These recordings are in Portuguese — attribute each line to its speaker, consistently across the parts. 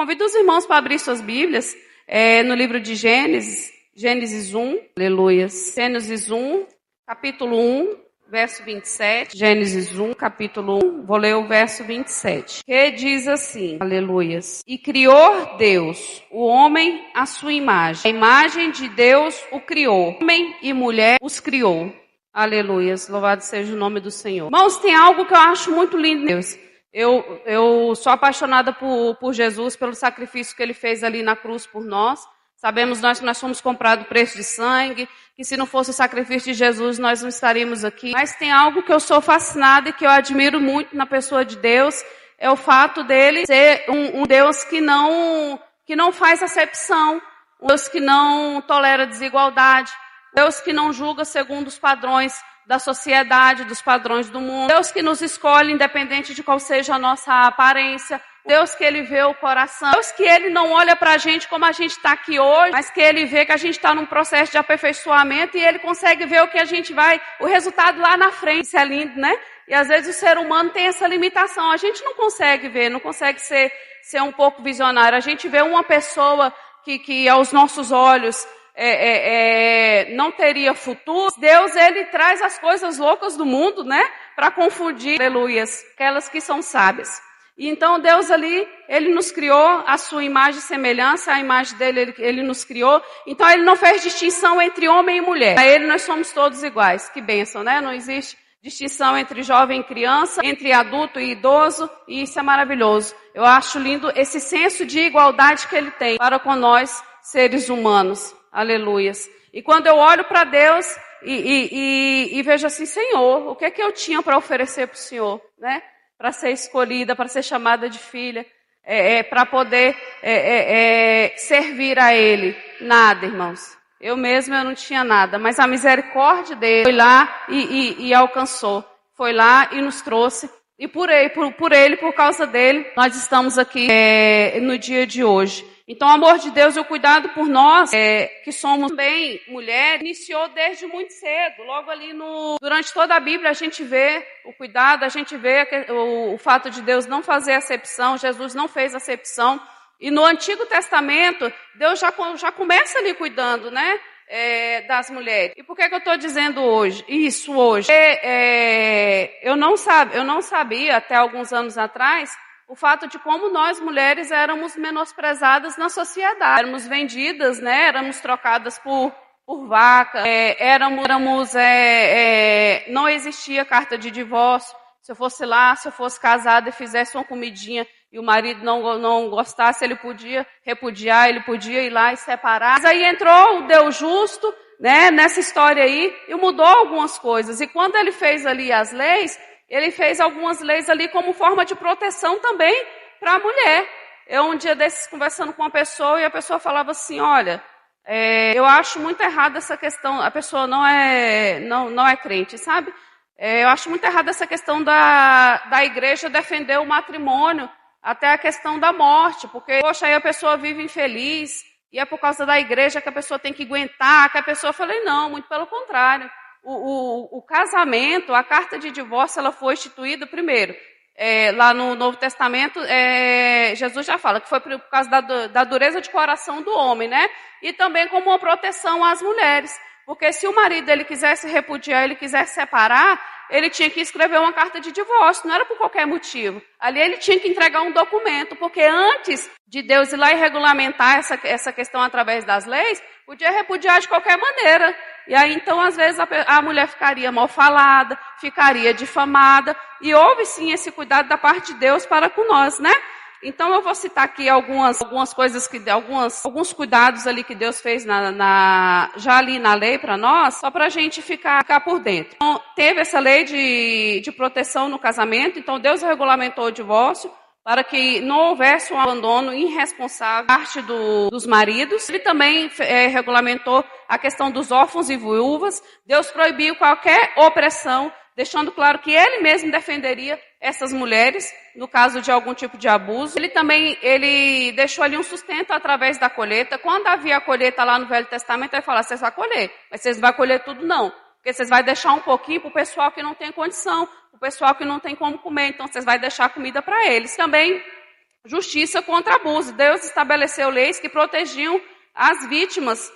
Speaker 1: Convido os irmãos para abrir suas Bíblias no livro de Gênesis 1, aleluias. Gênesis 1, capítulo 1, verso 27. Gênesis 1, capítulo 1, vou ler o verso 27. Que diz assim, aleluias. E criou Deus o homem à sua imagem. A imagem de Deus o criou. Homem e mulher os criou. Aleluias. Louvado seja o nome do Senhor. Irmãos, tem algo que eu acho muito lindo em Deus. Eu sou apaixonada por Jesus, pelo sacrifício que Ele fez ali na cruz por nós. Sabemos nós que nós fomos comprados preço de sangue, que se não fosse o sacrifício de Jesus, nós não estaríamos aqui. Mas tem algo que eu sou fascinada e que eu admiro muito na pessoa de Deus, é o fato dele ser um Deus que não faz acepção, um Deus que não tolera desigualdade, Deus que não julga segundo os padrões da sociedade, dos padrões do mundo. Deus que nos escolhe independente de qual seja a nossa aparência. Deus que Ele vê o coração. Deus que Ele não olha pra gente como a gente está aqui hoje, mas que Ele vê que a gente está num processo de aperfeiçoamento e Ele consegue ver o que a gente o resultado lá na frente. Isso é lindo, né? E às vezes o ser humano tem essa limitação. A gente não consegue ver, não consegue ser um pouco visionário. A gente vê uma pessoa que aos nossos olhos não teria futuro. Deus, Ele traz as coisas loucas do mundo, né? Para confundir, aleluias, aquelas que são sábias. E então Deus ali, Ele nos criou a sua imagem e semelhança, a imagem dele, Ele nos criou. Então Ele não fez distinção entre homem e mulher. A Ele nós somos todos iguais. Que bênção, né? Não existe distinção entre jovem e criança, entre adulto e idoso, e isso é maravilhoso. Eu acho lindo esse senso de igualdade que Ele tem para com nós, seres humanos. Aleluias. E quando eu olho para Deus e vejo assim, Senhor, o que é que eu tinha para oferecer para o Senhor, né? Para ser escolhida, para ser chamada de filha, para poder servir a Ele. Nada, irmãos. Eu não tinha nada, mas a misericórdia dele foi lá e alcançou. Foi lá e nos trouxe. E por ele, por causa dele, nós estamos aqui no dia de hoje. Então, o amor de Deus e o cuidado por nós, que somos também mulheres, iniciou desde muito cedo. Logo ali durante toda a Bíblia a gente vê o cuidado, a gente vê o fato de Deus não fazer acepção, Jesus não fez acepção. E no Antigo Testamento, Deus já começa ali cuidando, né? Das mulheres. E por que eu estou dizendo isso hoje? Eu não sabia até alguns anos atrás o fato de como nós mulheres éramos menosprezadas na sociedade. Éramos vendidas, né? Éramos trocadas por vaca. Não existia carta de divórcio. Se eu fosse casada e fizesse uma comidinha e o marido não gostasse, ele podia repudiar, ele podia ir lá e separar. Mas aí entrou o Deus justo, né, nessa história aí, e mudou algumas coisas. E quando ele fez ali as leis, ele fez algumas leis ali como forma de proteção também para a mulher. Eu um dia desses conversando com uma pessoa e a pessoa falava assim, olha, eu acho muito errada essa questão, a pessoa não é crente, sabe? Eu acho muito errada essa questão da igreja defender o matrimônio até a questão da morte, porque, poxa, aí a pessoa vive infeliz e é por causa da igreja que a pessoa tem que aguentar, que a pessoa, eu falei, não, muito pelo contrário. O casamento, a carta de divórcio, ela foi instituída primeiro. Lá no Novo Testamento, Jesus já fala que foi por causa da dureza de coração do homem, né? E também como uma proteção às mulheres. Porque se o marido ele quisesse repudiar, ele quisesse separar, ele tinha que escrever uma carta de divórcio, não era por qualquer motivo. Ali ele tinha que entregar um documento, porque antes de Deus ir lá e regulamentar essa questão através das leis, podia repudiar de qualquer maneira. E aí, então, às vezes, a mulher ficaria mal falada, ficaria difamada, e houve, sim, esse cuidado da parte de Deus para com nós, né? Então, eu vou citar aqui algumas coisas, alguns cuidados ali que Deus fez já ali na lei para nós, só para a gente ficar por dentro. Então, teve essa lei de proteção no casamento, então Deus regulamentou o divórcio, para que não houvesse um abandono irresponsável da parte dos maridos. Ele também regulamentou a questão dos órfãos e viúvas. Deus proibiu qualquer opressão, deixando claro que Ele mesmo defenderia essas mulheres no caso de algum tipo de abuso. Ele deixou ali um sustento através da colheita. Quando havia a colheita lá no Velho Testamento, ele falava, vocês vão colher, mas vocês não vão colher tudo não. Porque vocês vão deixar um pouquinho para o pessoal que não tem condição, o pessoal que não tem como comer, então vocês vão deixar comida para eles. Também justiça contra abuso. Deus estabeleceu leis que protegiam as vítimas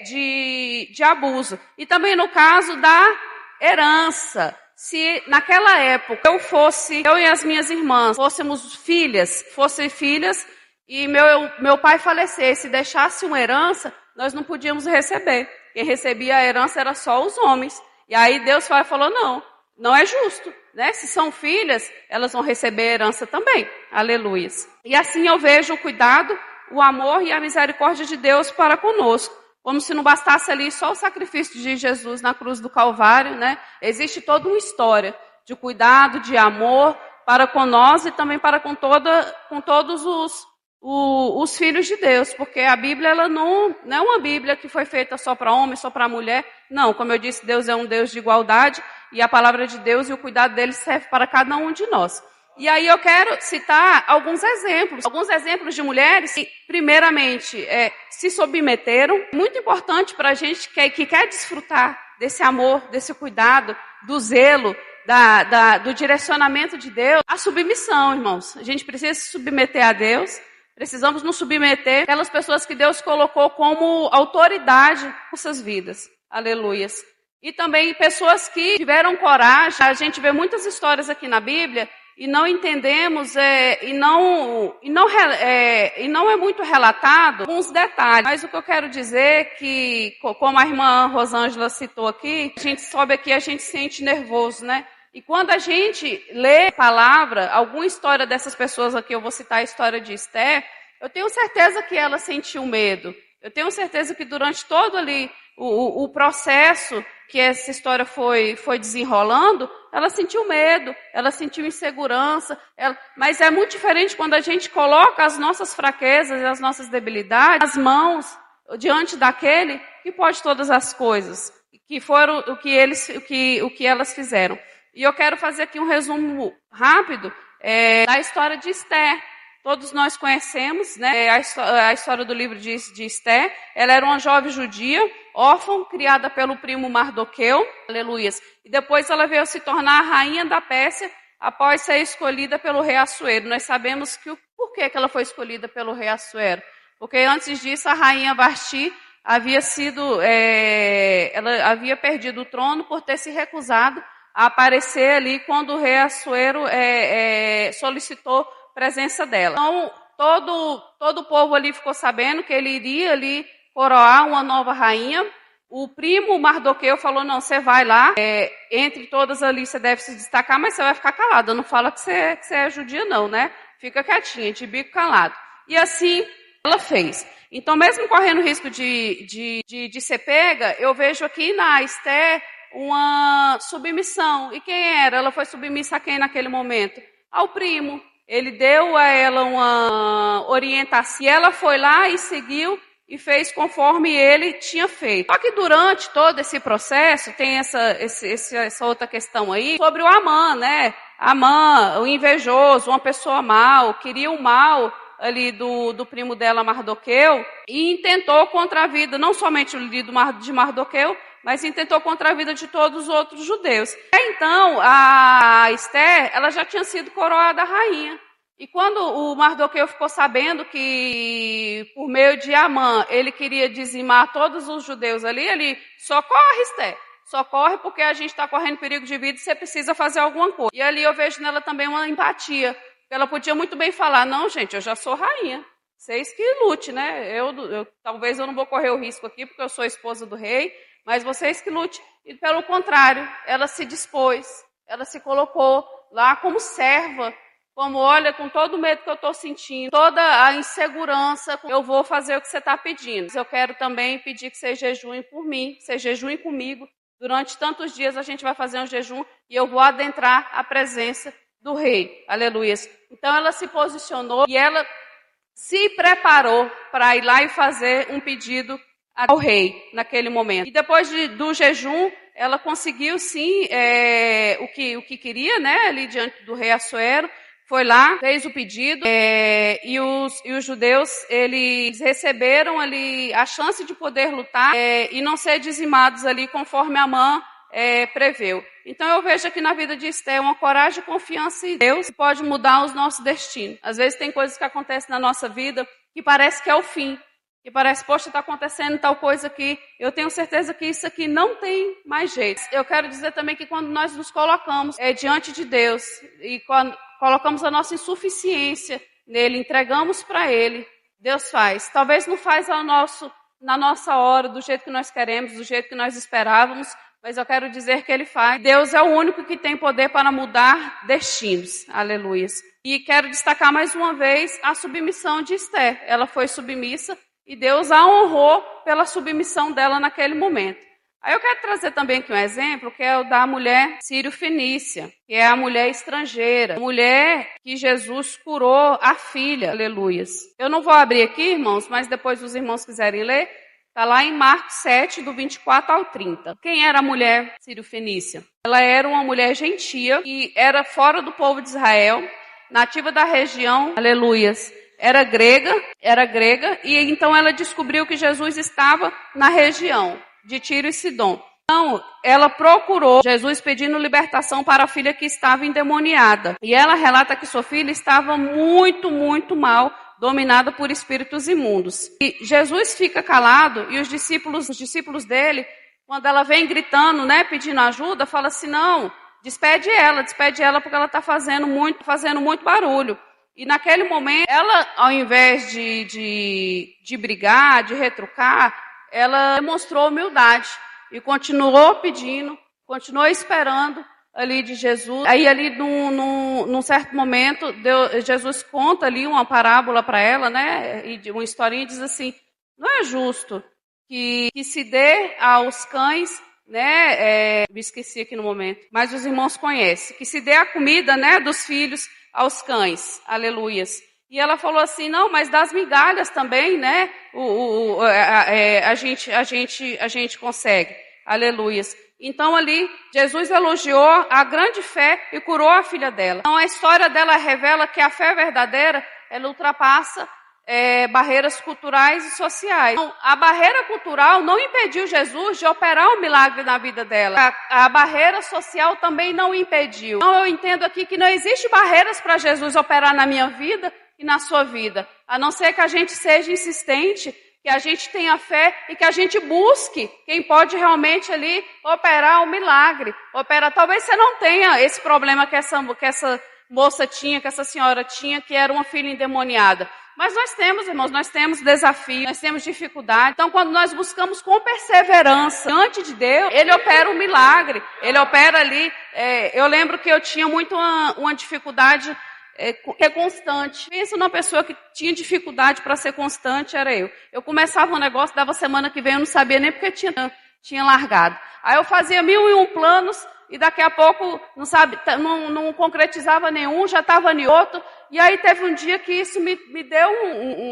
Speaker 1: de abuso. E também no caso da herança. Se naquela época eu e as minhas irmãs fossem filhas e meu pai falecesse e deixasse uma herança, nós não podíamos receber. Quem recebia a herança era só os homens. E aí Deus falou, não é justo, né? Se são filhas, elas vão receber a herança também. Aleluias. E assim eu vejo o cuidado, o amor e a misericórdia de Deus para conosco. Como se não bastasse ali só o sacrifício de Jesus na cruz do Calvário, né? Existe toda uma história de cuidado, de amor para com nós e também para com todos os filhos de Deus. Porque a Bíblia ela não é uma Bíblia que foi feita só para homem, só para mulher. Não, como eu disse, Deus é um Deus de igualdade e a palavra de Deus e o cuidado dele serve para cada um de nós. E aí eu quero citar alguns exemplos de mulheres que, primeiramente, se submeteram. Muito importante para a gente que quer desfrutar desse amor, desse cuidado, do zelo, do direcionamento de Deus, a submissão, irmãos. A gente precisa se submeter a Deus, precisamos nos submeter àquelas pessoas que Deus colocou como autoridade em nossas vidas. Aleluias. E também pessoas que tiveram coragem. A gente vê muitas histórias aqui na Bíblia e não entendemos, e não é muito relatado alguns detalhes. Mas o que eu quero dizer é que, como a irmã Rosângela citou aqui, a gente sobe aqui, a gente se sente nervoso, né? E quando a gente lê a palavra, alguma história dessas pessoas aqui, eu vou citar a história de Esther, eu tenho certeza que ela sentiu medo. Eu tenho certeza que durante todo ali o processo que essa história foi desenrolando, ela sentiu medo, ela sentiu insegurança, mas é muito diferente quando a gente coloca as nossas fraquezas e as nossas debilidades nas mãos, diante daquele que pode todas as coisas, que foram o que elas fizeram. E eu quero fazer aqui um resumo rápido da história de Esther. Todos nós conhecemos, né, a história do livro de Esther. Ela era uma jovem judia, órfã, criada pelo primo Mardoqueu, aleluias. E depois ela veio se tornar a rainha da Pérsia após ser escolhida pelo rei Assuero. Nós sabemos por que ela foi escolhida pelo rei Assuero. Porque antes disso a rainha Vasti ela havia perdido o trono por ter se recusado a aparecer ali quando o rei Assuero solicitou presença dela. Então, todo o povo ali ficou sabendo que ele iria ali coroar uma nova rainha. O primo Mardoqueu falou, não, você vai lá, entre todas ali você deve se destacar, mas você vai ficar calada, não fala que você é judia não, né? Fica quietinha, de bico calado. E assim ela fez. Então, mesmo correndo o risco de ser pega, eu vejo aqui na Esther uma submissão. E quem era? Ela foi submissa a quem naquele momento? Ao primo. Ele deu a ela uma orientação. E ela foi lá e seguiu e fez conforme ele tinha feito. Só que durante todo esse processo, tem essa outra questão aí, sobre o Amã, né? Amã, o invejoso, uma pessoa mal, queria o mal ali do primo dela, Mardoqueu, e intentou contra a vida, não somente de Mardoqueu, mas intentou contra a vida de todos os outros judeus. Então, a Esther, ela já tinha sido coroada rainha. E quando o Mardoqueu ficou sabendo que, por meio de Amã, ele queria dizimar todos os judeus ali, ele, socorre, Esther, socorre porque a gente está correndo perigo de vida e você precisa fazer alguma coisa. E ali eu vejo nela também uma empatia. Ela podia muito bem falar, não, gente, eu já sou rainha. Vocês que lute, né? Talvez eu não vou correr o risco aqui porque eu sou esposa do rei, mas vocês que lute. E pelo contrário, ela se dispôs, ela se colocou lá como serva, como olha, com todo o medo que eu estou sentindo, toda a insegurança, eu vou fazer o que você está pedindo. Eu quero também pedir que vocês jejuem por mim, que vocês jejuem comigo. Durante tantos dias a gente vai fazer um jejum e eu vou adentrar a presença do rei. Aleluias. Então ela se posicionou e ela se preparou para ir lá e fazer um pedido ao rei naquele momento. E depois do jejum, ela conseguiu sim o que queria, né, ali diante do rei Assuero. Foi lá, fez o pedido, e os judeus, eles receberam ali a chance de poder lutar e não ser dizimados ali conforme Amã preveu. Então eu vejo aqui na vida de Esther uma coragem e confiança em Deus que pode mudar os nossos destinos. Às vezes tem coisas que acontecem na nossa vida que parece que é o fim. Que parece, poxa, está acontecendo tal coisa aqui. Eu tenho certeza que isso aqui não tem mais jeito. Eu quero dizer também que quando nós nos colocamos diante de Deus e quando colocamos a nossa insuficiência nele, entregamos para Ele, Deus faz. Talvez não faz na nossa hora, do jeito que nós queremos, do jeito que nós esperávamos, mas eu quero dizer que Ele faz. Deus é o único que tem poder para mudar destinos. Aleluias. E quero destacar mais uma vez a submissão de Esther. Ela foi submissa e Deus a honrou pela submissão dela naquele momento. Aí eu quero trazer também aqui um exemplo, que é o da mulher sírio-fenícia, que é a mulher estrangeira, a mulher que Jesus curou a filha, aleluias. Eu não vou abrir aqui, irmãos, mas depois os irmãos quiserem ler, está lá em Marcos 7, do 24 ao 30. Quem era a mulher sírio-fenícia? Ela era uma mulher gentia, que era fora do povo de Israel, nativa da região, aleluias. Era grega, e então ela descobriu que Jesus estava na região de Tiro e Sidom. Então, ela procurou Jesus pedindo libertação para a filha que estava endemoniada. E ela relata que sua filha estava muito, muito mal, dominada por espíritos imundos. E Jesus fica calado e os discípulos dele, quando ela vem gritando, né, pedindo ajuda, fala assim, não, despede ela porque ela está fazendo muito barulho. E naquele momento, ela, ao invés de brigar, de retrucar, ela demonstrou humildade e continuou pedindo, continuou esperando ali de Jesus. Aí ali, num certo momento, Jesus conta ali uma parábola para ela, né? E uma historinha diz assim, não é justo que se dê aos cães, né? Me esqueci aqui no momento, mas os irmãos conhecem. Que se dê a comida, né, dos filhos aos cães, aleluias. E ela falou assim, não, mas das migalhas também, né, a gente consegue, aleluias. Então ali, Jesus elogiou a grande fé e curou a filha dela. Então a história dela revela que a fé verdadeira, ela ultrapassa barreiras culturais e sociais. Então, a barreira cultural não impediu Jesus de operar um milagre na vida dela. A barreira social também não impediu. Então eu entendo aqui que não existe barreiras para Jesus operar na minha vida e na sua vida, a não ser que a gente seja insistente, que a gente tenha fé e que a gente busque quem pode realmente ali operar o milagre. Talvez você não tenha esse problema que essa moça tinha, que essa senhora tinha, que era uma filha endemoniada. Mas nós temos, irmãos, nós temos desafios, nós temos dificuldade. Então, quando nós buscamos com perseverança diante de Deus, Ele opera um milagre. Ele opera ali. Eu lembro que eu tinha muito uma dificuldade constante. Pensa numa pessoa que tinha dificuldade para ser constante, era eu. Eu começava um negócio, dava semana que vem, eu não sabia nem porque tinha largado. Aí eu fazia 1001 planos e daqui a pouco, não concretizava nenhum, já estava em outro. E aí teve um dia que isso me deu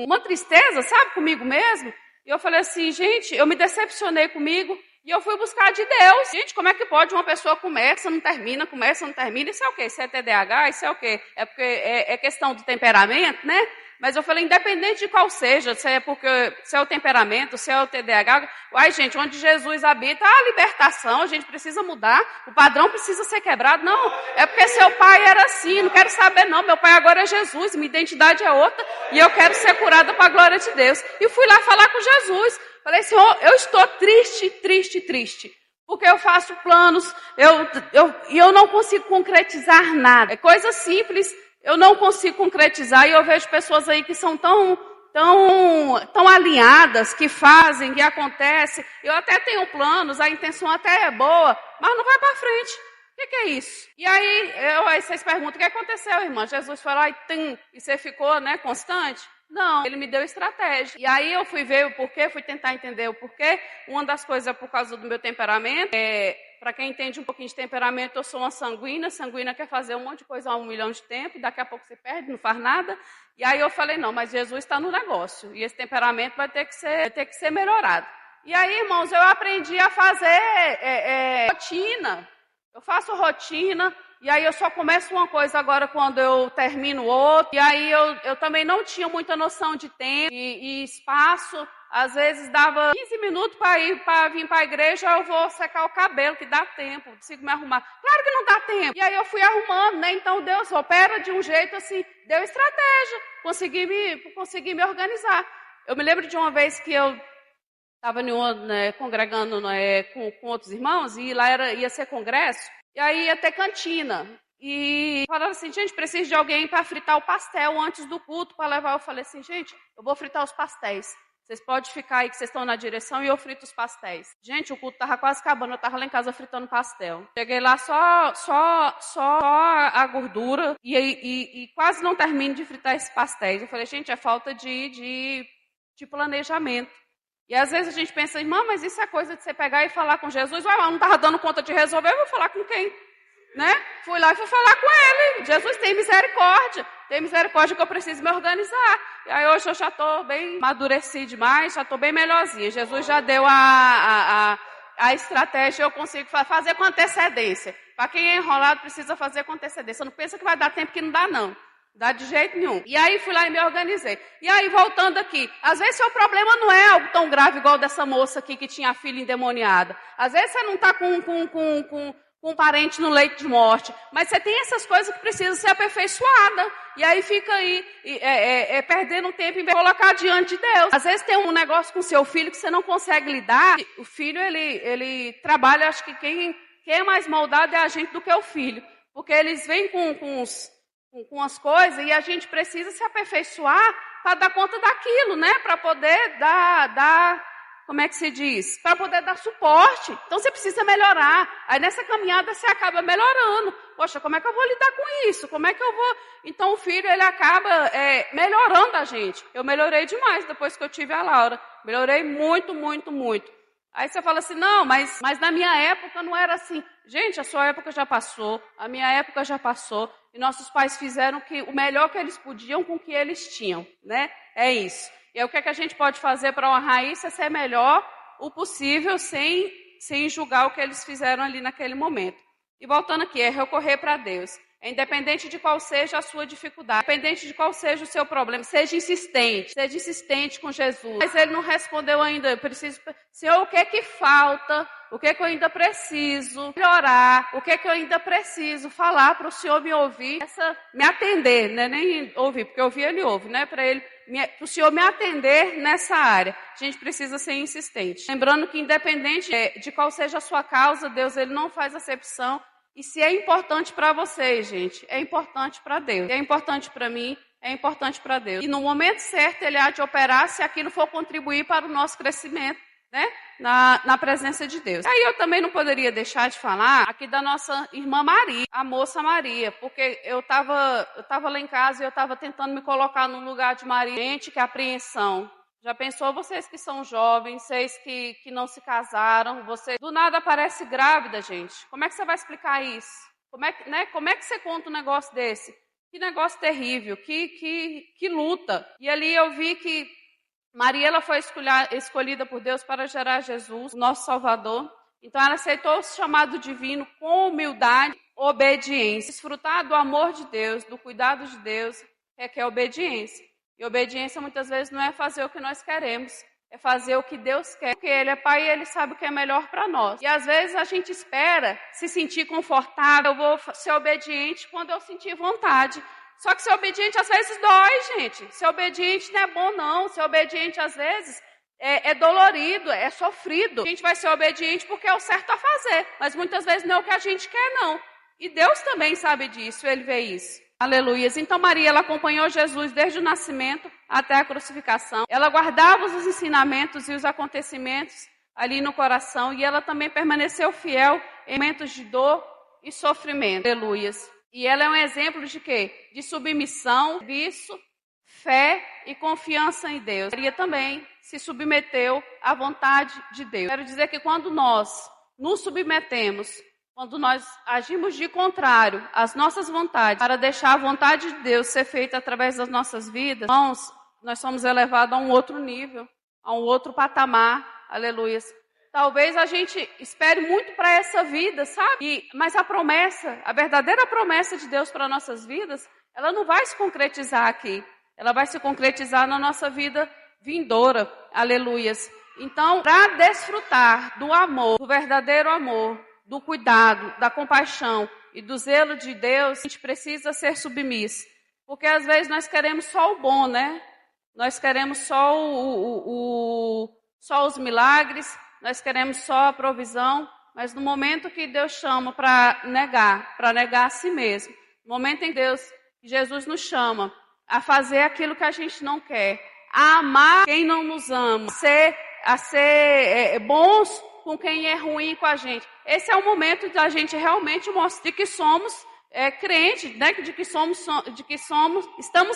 Speaker 1: uma tristeza, sabe, comigo mesmo. E eu falei assim, gente, eu me decepcionei comigo. E eu fui buscar de Deus. Gente, como é que pode uma pessoa começa, não termina. Isso é o quê? Isso é TDAH? Isso é o quê? É porque é questão do temperamento, né? Mas eu falei, independente de qual seja, se é o temperamento, se é o TDAH. Uai, gente, onde Jesus habita, a libertação, a gente precisa mudar. O padrão precisa ser quebrado. Não, é porque seu pai era assim, não quero saber não. Meu pai agora é Jesus, minha identidade é outra. E eu quero ser curada para a glória de Deus. E fui lá falar com Jesus. Falei, Senhor, eu estou triste, porque eu faço planos, e eu não consigo concretizar nada. É coisa simples, eu não consigo concretizar, e eu vejo pessoas aí que são tão alinhadas, que fazem, que acontece. Eu até tenho planos, a intenção até é boa, mas não vai para frente. O que é isso? E aí vocês perguntam, o que aconteceu, irmã? Jesus foi lá e você ficou, né, constante? Não, ele me deu estratégia. E aí eu fui ver o porquê, fui tentar entender o porquê. Uma das coisas é por causa do meu temperamento. Para quem entende um pouquinho de temperamento, eu sou uma sanguínea. Sanguínea quer fazer um monte de coisa há 1 milhão de tempo, e daqui a pouco se perde, não faz nada. E aí eu falei, não, mas Jesus está no negócio. E esse temperamento vai ter que ser melhorado. E aí, irmãos, eu aprendi a fazer rotina. Eu faço rotina. E aí eu só começo uma coisa agora quando eu termino outra. E aí eu também não tinha muita noção de tempo e espaço. Às vezes dava 15 minutos para vir para a igreja, eu vou secar o cabelo, que dá tempo, consigo me arrumar. Claro que não dá tempo. E aí eu fui arrumando, né? Então Deus opera de um jeito assim, deu estratégia, consegui me organizar. Eu me lembro de uma vez que eu estava congregando com outros irmãos, e lá ia ser congresso, e aí ia ter cantina. E falaram assim, gente, preciso de alguém para fritar o pastel antes do culto, para levar. Eu falei assim, gente, eu vou fritar os pastéis. Vocês podem ficar aí que vocês estão na direção e eu frito os pastéis. Gente, o culto estava quase acabando, eu estava lá em casa fritando pastel. Cheguei lá só a gordura e quase não termino de fritar esses pastéis. Eu falei, gente, é falta de planejamento. E às vezes a gente pensa, irmã, mas isso é coisa de você pegar e falar com Jesus. Ué, eu não estava dando conta de resolver, eu vou falar com quem? Né? Fui lá e fui falar com ele. Jesus tem misericórdia que eu preciso me organizar. E aí hoje eu já estou bem amadureci demais, já estou bem melhorzinha. Jesus já deu a estratégia, eu consigo fazer com antecedência. Para quem é enrolado, precisa fazer com antecedência. Não pensa que vai dar tempo que não dá, não. Dá de jeito nenhum. E aí fui lá e me organizei. E aí voltando aqui, às vezes seu problema não é algo tão grave igual dessa moça aqui que tinha a filha endemoniada. Às vezes você não está com um parente no leito de morte, mas você tem essas coisas que precisam ser aperfeiçoadas. E aí fica aí perdendo tempo em vez de colocar diante de Deus. Às vezes tem um negócio com seu filho que você não consegue lidar. O filho, ele trabalha, acho que quem é mais moldado é a gente do que o filho. Porque eles vêm com as coisas e a gente precisa se aperfeiçoar para dar conta daquilo, né? Para poder dar como é que se diz? Para poder dar suporte. Então você precisa melhorar. Aí nessa caminhada você acaba melhorando. Poxa, como é que eu vou lidar com isso? Como é que eu vou... Então o filho, ele acaba melhorando a gente. Eu melhorei demais depois que eu tive a Laura. Melhorei muito, muito, muito. Aí você fala assim, não, mas na minha época não era assim. Gente, a sua época já passou, a minha época já passou. E nossos pais fizeram o melhor que eles podiam com o que eles tinham, né? É isso. E aí, o que a gente pode fazer para honrar isso é ser melhor o possível sem julgar o que eles fizeram ali naquele momento. E voltando aqui, é recorrer para Deus. É independente de qual seja a sua dificuldade, independente de qual seja o seu problema, seja insistente com Jesus. Mas ele não respondeu ainda, eu preciso, Senhor, o que é que falta? O que é que eu ainda preciso melhorar? O que é que eu ainda preciso falar para o Senhor me ouvir? Me atender, né? Nem ouvir, porque ouvir ele ouve, né? Para o Senhor me atender nessa área. A gente precisa ser insistente. Lembrando que independente de qual seja a sua causa, Deus, ele não faz acepção. E se é importante para vocês, gente, é importante para Deus. Se é importante para mim, é importante para Deus. E no momento certo, ele há de operar se aquilo for contribuir para o nosso crescimento, né? Na presença de Deus. Aí eu também não poderia deixar de falar aqui da nossa irmã Maria, a moça Maria, porque eu estava lá em casa e eu estava tentando me colocar no lugar de Maria. Gente, que apreensão. Já pensou vocês que são jovens, vocês que não se casaram, você do nada aparece grávida, gente? Como é que você vai explicar isso? Como é que você conta um negócio desse? Que negócio terrível, que luta. E ali eu vi que Maria, ela foi escolhida por Deus para gerar Jesus, nosso Salvador. Então ela aceitou o chamado divino com humildade, obediência. Desfrutar do amor de Deus, do cuidado de Deus, requer obediência. E obediência muitas vezes não é fazer o que nós queremos, é fazer o que Deus quer. Porque Ele é Pai e Ele sabe o que é melhor para nós. E às vezes a gente espera se sentir confortável, eu vou ser obediente quando eu sentir vontade. Só que ser obediente às vezes dói, gente. Ser obediente não é bom, não. Ser obediente às vezes é dolorido, é sofrido. A gente vai ser obediente porque é o certo a fazer, mas muitas vezes não é o que a gente quer, não. E Deus também sabe disso, Ele vê isso. Aleluias. Então Maria, ela acompanhou Jesus desde o nascimento até a crucificação. Ela guardava os ensinamentos e os acontecimentos ali no coração e ela também permaneceu fiel em momentos de dor e sofrimento. Aleluias. E ela é um exemplo de quê? De submissão, serviço, fé e confiança em Deus. Maria também se submeteu à vontade de Deus. Quero dizer que quando nós nos submetemos, quando nós agimos de contrário às nossas vontades, para deixar a vontade de Deus ser feita através das nossas vidas, irmãos, nós somos elevados a um outro nível, a um outro patamar, aleluia. talvez a gente espere muito para essa vida, sabe? Mas a verdadeira promessa de Deus para nossas vidas, ela não vai se concretizar aqui. Ela vai se concretizar na nossa vida vindoura. Aleluias. Então, para desfrutar do amor, do verdadeiro amor, do cuidado, da compaixão e do zelo de Deus, a gente precisa ser submisso. Porque às vezes nós queremos só o bom, né? Nós queremos só só os milagres, nós queremos só a provisão, mas no momento que Deus chama para negar a si mesmo, no momento em que Jesus nos chama a fazer aquilo que a gente não quer, a amar quem não nos ama, a ser bons com quem é ruim com a gente. Esse é o momento da gente realmente mostrar que somos crentes, né? de que estamos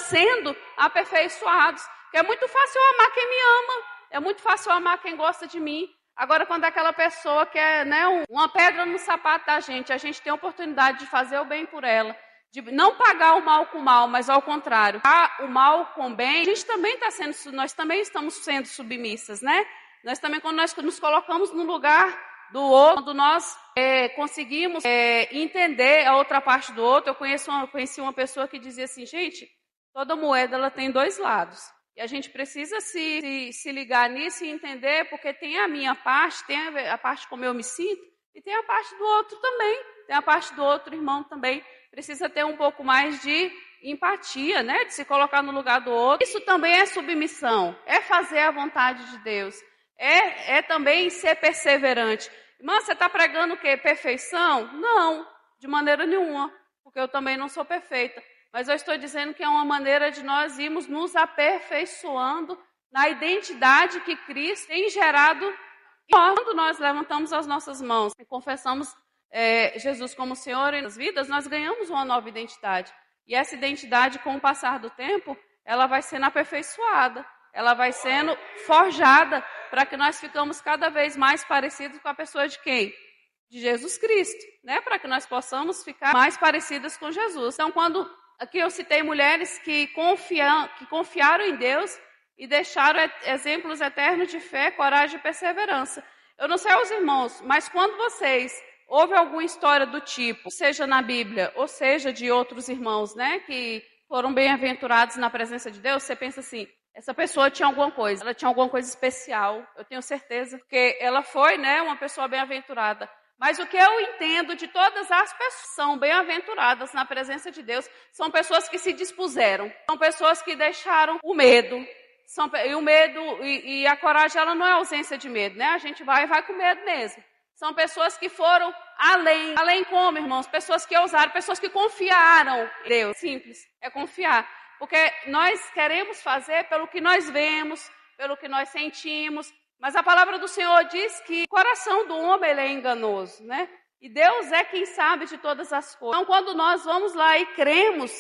Speaker 1: sendo aperfeiçoados. Que é muito fácil eu amar quem me ama, é muito fácil eu amar quem gosta de mim. Agora, quando aquela pessoa que é, né, uma pedra no sapato da gente, a gente tem a oportunidade de fazer o bem por ela, de não pagar o mal com o mal, mas ao contrário, pagar o mal com o bem, nós também estamos sendo submissas, né? Nós também, quando nós nos colocamos no lugar do outro, quando nós conseguimos entender a outra parte do outro. Eu conheci uma pessoa que dizia assim, gente, toda moeda ela tem dois lados. E a gente precisa se ligar nisso e entender, porque tem a minha parte, tem a parte como eu me sinto, e tem a parte do outro também. Tem a parte do outro irmão também. Precisa ter um pouco mais de empatia, né? De se colocar no lugar do outro. Isso também é submissão, é fazer a vontade de Deus. É também ser perseverante. Irmã, você está pregando o quê? Perfeição? Não, de maneira nenhuma, porque eu também não sou perfeita. Mas eu estou dizendo que é uma maneira de nós irmos nos aperfeiçoando na identidade que Cristo tem gerado. E quando nós levantamos as nossas mãos e confessamos Jesus como Senhor em nossas vidas, nós ganhamos uma nova identidade. E essa identidade, com o passar do tempo, ela vai sendo aperfeiçoada, ela vai sendo forjada para que nós ficamos cada vez mais parecidos com a pessoa de quem? De Jesus Cristo, né? Para que nós possamos ficar mais parecidas com Jesus. Então, aqui eu citei mulheres que confiaram em Deus e deixaram exemplos eternos de fé, coragem e perseverança. Eu não sei aos irmãos, mas quando vocês ouvem alguma história do tipo, seja na Bíblia ou seja de outros irmãos, né, que foram bem-aventurados na presença de Deus, você pensa assim, essa pessoa tinha alguma coisa, ela tinha alguma coisa especial, eu tenho certeza, porque ela foi, né, uma pessoa bem-aventurada. Mas o que eu entendo de todas as pessoas que são bem-aventuradas na presença de Deus, são pessoas que se dispuseram, são pessoas que deixaram o medo. E o medo e a coragem, ela não é ausência de medo, né? A gente vai com medo mesmo. São pessoas que foram além. Além como, irmãos? Pessoas que ousaram, pessoas que confiaram em Deus. Simples, é confiar. Porque nós queremos fazer pelo que nós vemos, pelo que nós sentimos. Mas a palavra do Senhor diz que o coração do homem ele é enganoso, né? E Deus é quem sabe de todas as coisas. Então, quando nós vamos lá e cremos,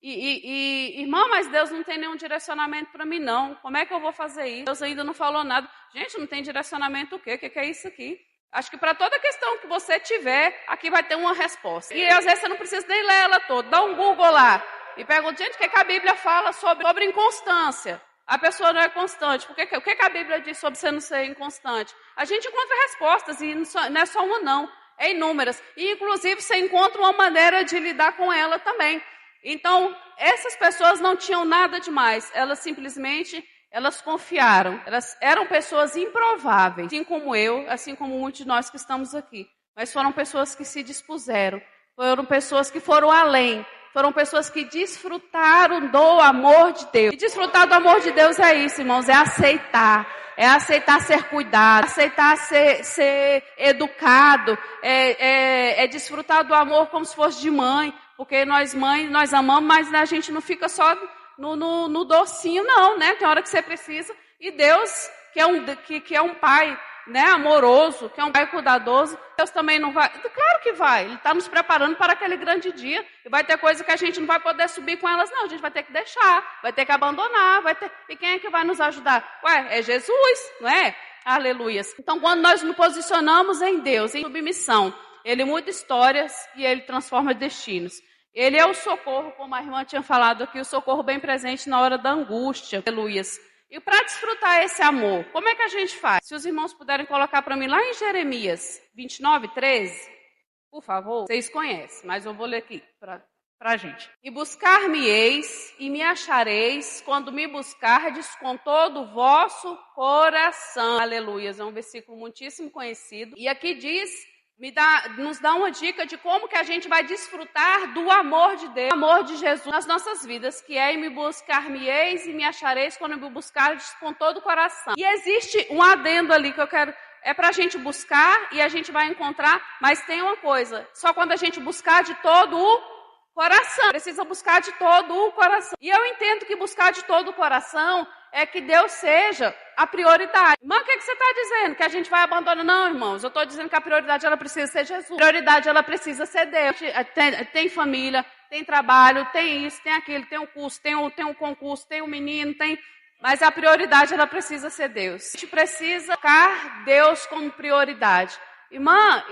Speaker 1: irmão, mas Deus não tem nenhum direcionamento para mim, não. Como é que eu vou fazer isso? Deus ainda não falou nada. Gente, não tem direcionamento o quê? O que é isso aqui? Acho que para toda questão que você tiver, aqui vai ter uma resposta. E às vezes você não precisa nem ler ela toda. Dá um Google lá e pergunta, gente, o que a Bíblia fala sobre inconstância? A pessoa não é constante. O que a Bíblia diz sobre você não ser inconstante? A gente encontra respostas, e não é só uma não, é inúmeras. E inclusive você encontra uma maneira de lidar com ela também. Então, essas pessoas não tinham nada demais. Elas confiaram. Elas eram pessoas improváveis, assim como eu, assim como muitos de nós que estamos aqui. Mas foram pessoas que se dispuseram. Foram pessoas que foram além. Foram pessoas que desfrutaram do amor de Deus. E desfrutar do amor de Deus é isso, irmãos, é aceitar ser cuidado, aceitar ser educado, é desfrutar do amor como se fosse de mãe, porque nós mães, nós amamos, mas a gente não fica só no docinho, não, né? Tem hora que você precisa, e Deus, que é um pai, né, amoroso, que é um pai cuidadoso, Deus também não vai, claro que vai, Ele está nos preparando para aquele grande dia, e vai ter coisa que a gente não vai poder subir com elas, não, a gente vai ter que deixar, vai ter que abandonar, e quem é que vai nos ajudar? Ué, é Jesus, não é? Aleluias. Então, quando nós nos posicionamos em Deus, em submissão, Ele muda histórias e Ele transforma destinos. Ele é o socorro, como a irmã tinha falado aqui, o socorro bem presente na hora da angústia, aleluias. E para desfrutar esse amor, como é que a gente faz? Se os irmãos puderem colocar para mim lá em Jeremias 29:13, por favor, vocês conhecem, mas eu vou ler aqui para a gente. E buscar-me-eis e me achareis quando me buscardes com todo o vosso coração. Aleluias, é um versículo muitíssimo conhecido. E aqui diz, nos dá uma dica de como que a gente vai desfrutar do amor de Deus, do amor de Jesus nas nossas vidas, que é: e me buscar-me-eis e me achareis quando me buscardes com todo o coração. E existe um adendo ali que eu quero... É para a gente buscar e a gente vai encontrar, mas tem uma coisa: só quando a gente buscar de todo o coração. Precisa buscar de todo o coração. E eu entendo que buscar de todo o coração é que Deus seja a prioridade. Irmão, o que você está dizendo? Que a gente vai abandonar? Não, irmãos, eu estou dizendo que a prioridade ela precisa ser Jesus. A prioridade ela precisa ser Deus. Tem família, tem trabalho, tem isso, tem aquilo, tem um curso, tem um concurso, tem um menino, tem... Mas a prioridade, ela precisa ser Deus. A gente precisa colocar Deus como prioridade. Irmã,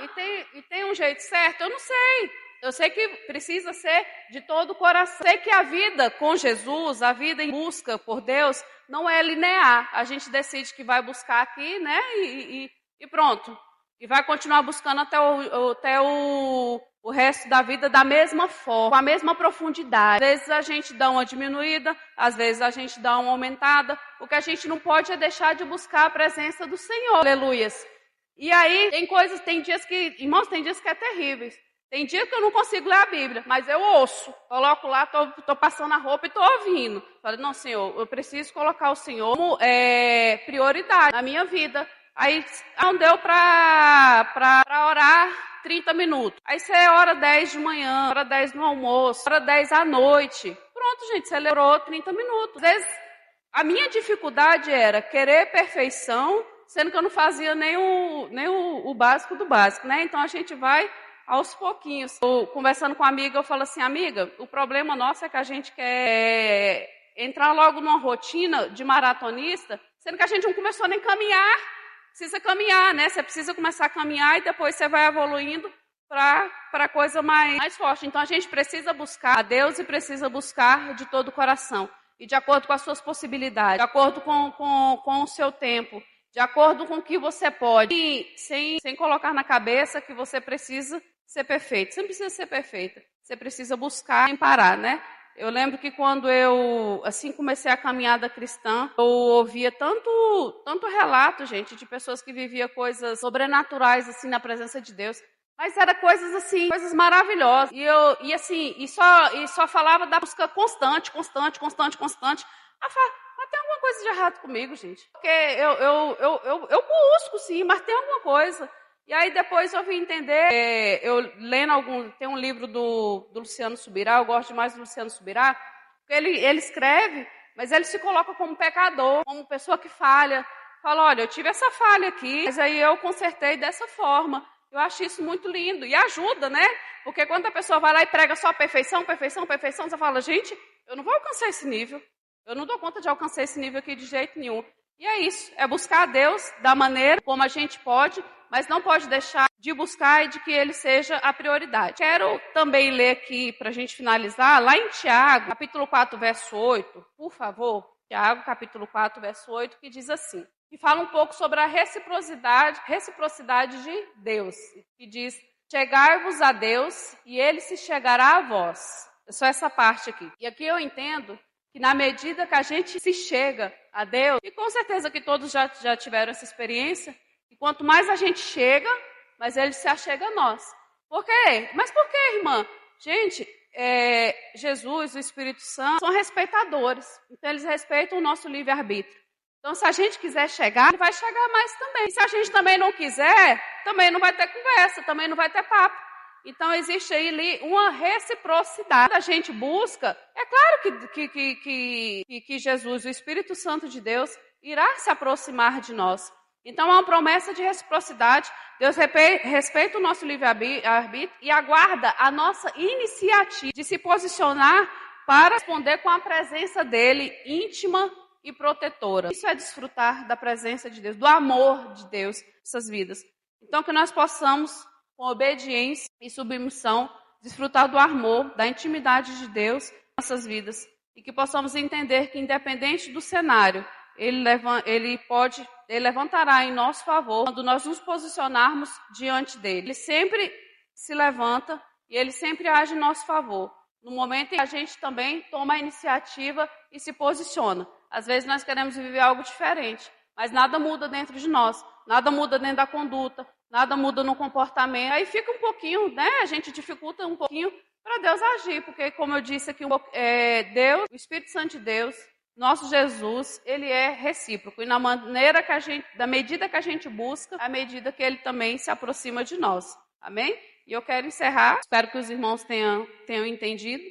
Speaker 1: e tem um jeito certo? Eu não sei. Eu sei que precisa ser de todo o coração. Eu sei que a vida com Jesus, a vida em busca por Deus, não é linear. A gente decide que vai buscar aqui, né? E pronto. E vai continuar buscando até o resto da vida da mesma forma, com a mesma profundidade. Às vezes a gente dá uma diminuída, às vezes a gente dá uma aumentada. O que a gente não pode é deixar de buscar a presença do Senhor. Aleluias. E aí, tem dias que, irmãos, tem dias que é terríveis. Tem dia que eu não consigo ler a Bíblia, mas eu ouço. Coloco lá, tô passando a roupa e tô ouvindo. Falei, não, Senhor, eu preciso colocar o Senhor como prioridade na minha vida. Aí não deu para orar 30 minutos. Aí você ora 10 de manhã, ora 10 no almoço, ora 10 à noite. Pronto, gente, você orou 30 minutos. Às vezes, a minha dificuldade era querer perfeição, sendo que eu não fazia nem o básico do básico, né? Então a gente vai aos pouquinhos. Eu, conversando com uma amiga, eu falo assim: amiga, o problema nosso é que a gente quer entrar logo numa rotina de maratonista, sendo que a gente não começou nem a caminhar. Precisa caminhar, né? Você precisa começar a caminhar e depois você vai evoluindo para coisa mais forte. Então a gente precisa buscar a Deus e precisa buscar de todo o coração. E de acordo com as suas possibilidades, de acordo com o seu tempo, de acordo com o que você pode. E sem colocar na cabeça que você precisa ser perfeito. Você não precisa ser perfeita. Você precisa buscar sem parar, né? Eu lembro que quando eu, comecei a caminhada cristã, eu ouvia tanto relato, gente, de pessoas que viviam coisas sobrenaturais, assim, na presença de Deus. Mas era coisas maravilhosas. E só falava da busca constante. Eu falava, mas tem alguma coisa de errado comigo, gente? Porque eu busco, sim, mas tem alguma coisa. E aí depois eu vim entender, tem um livro do Luciano Subirá, eu gosto demais do Luciano Subirá, porque ele escreve, mas ele se coloca como pecador, como pessoa que falha. Fala, olha, eu tive essa falha aqui, mas aí eu consertei dessa forma. Eu acho isso muito lindo e ajuda, né? Porque quando a pessoa vai lá e prega só perfeição, você fala, gente, eu não vou alcançar esse nível. Eu não dou conta de alcançar esse nível aqui de jeito nenhum. E é isso, é buscar a Deus da maneira como a gente pode, mas não pode deixar de buscar e de que Ele seja a prioridade. Quero também ler aqui, para a gente finalizar, lá em Tiago, capítulo 4, verso 8, por favor. Tiago, capítulo 4, verso 8, que diz assim, que fala um pouco sobre a reciprocidade de Deus, que diz, chegai-vos a Deus e Ele se chegará a vós. É só essa parte aqui. E aqui eu entendo que na medida que a gente se chega a Deus, e com certeza que todos já tiveram essa experiência, e quanto mais a gente chega, mais Ele se achega a nós. Por quê? Mas por quê, irmã? Gente, Jesus, o Espírito Santo, são respeitadores. Então eles respeitam o nosso livre-arbítrio. Então se a gente quiser chegar, Ele vai chegar mais também. E se a gente também não quiser, também não vai ter conversa, também não vai ter papo. Então existe aí ali uma reciprocidade. A gente busca, é claro que Jesus, o Espírito Santo de Deus, irá se aproximar de nós. Então há uma promessa de reciprocidade. Deus respeita o nosso livre-arbítrio e aguarda a nossa iniciativa de se posicionar para responder com a presença dele íntima e protetora. Isso é desfrutar da presença de Deus, do amor de Deus em nossas vidas. Então que nós possamos, com obediência e submissão, desfrutar do amor, da intimidade de Deus em nossas vidas. E que possamos entender que, independente do cenário, Ele levantará em nosso favor quando nós nos posicionarmos diante dele. Ele sempre se levanta e ele sempre age em nosso favor. No momento em que a gente também toma a iniciativa e se posiciona. Às vezes nós queremos viver algo diferente, mas nada muda dentro de nós, nada muda dentro da conduta, nada muda no comportamento. Aí fica um pouquinho, né? A gente dificulta um pouquinho para Deus agir, porque como eu disse aqui, Deus, o Espírito Santo de Deus, nosso Jesus, ele é recíproco. E da medida que a gente busca, à medida que ele também se aproxima de nós. Amém? E eu quero encerrar, espero que os irmãos tenham entendido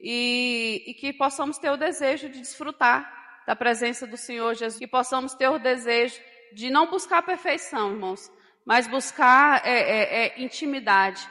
Speaker 1: e que possamos ter o desejo de desfrutar da presença do Senhor Jesus, que possamos ter o desejo de não buscar a perfeição, irmãos, mas buscar intimidade,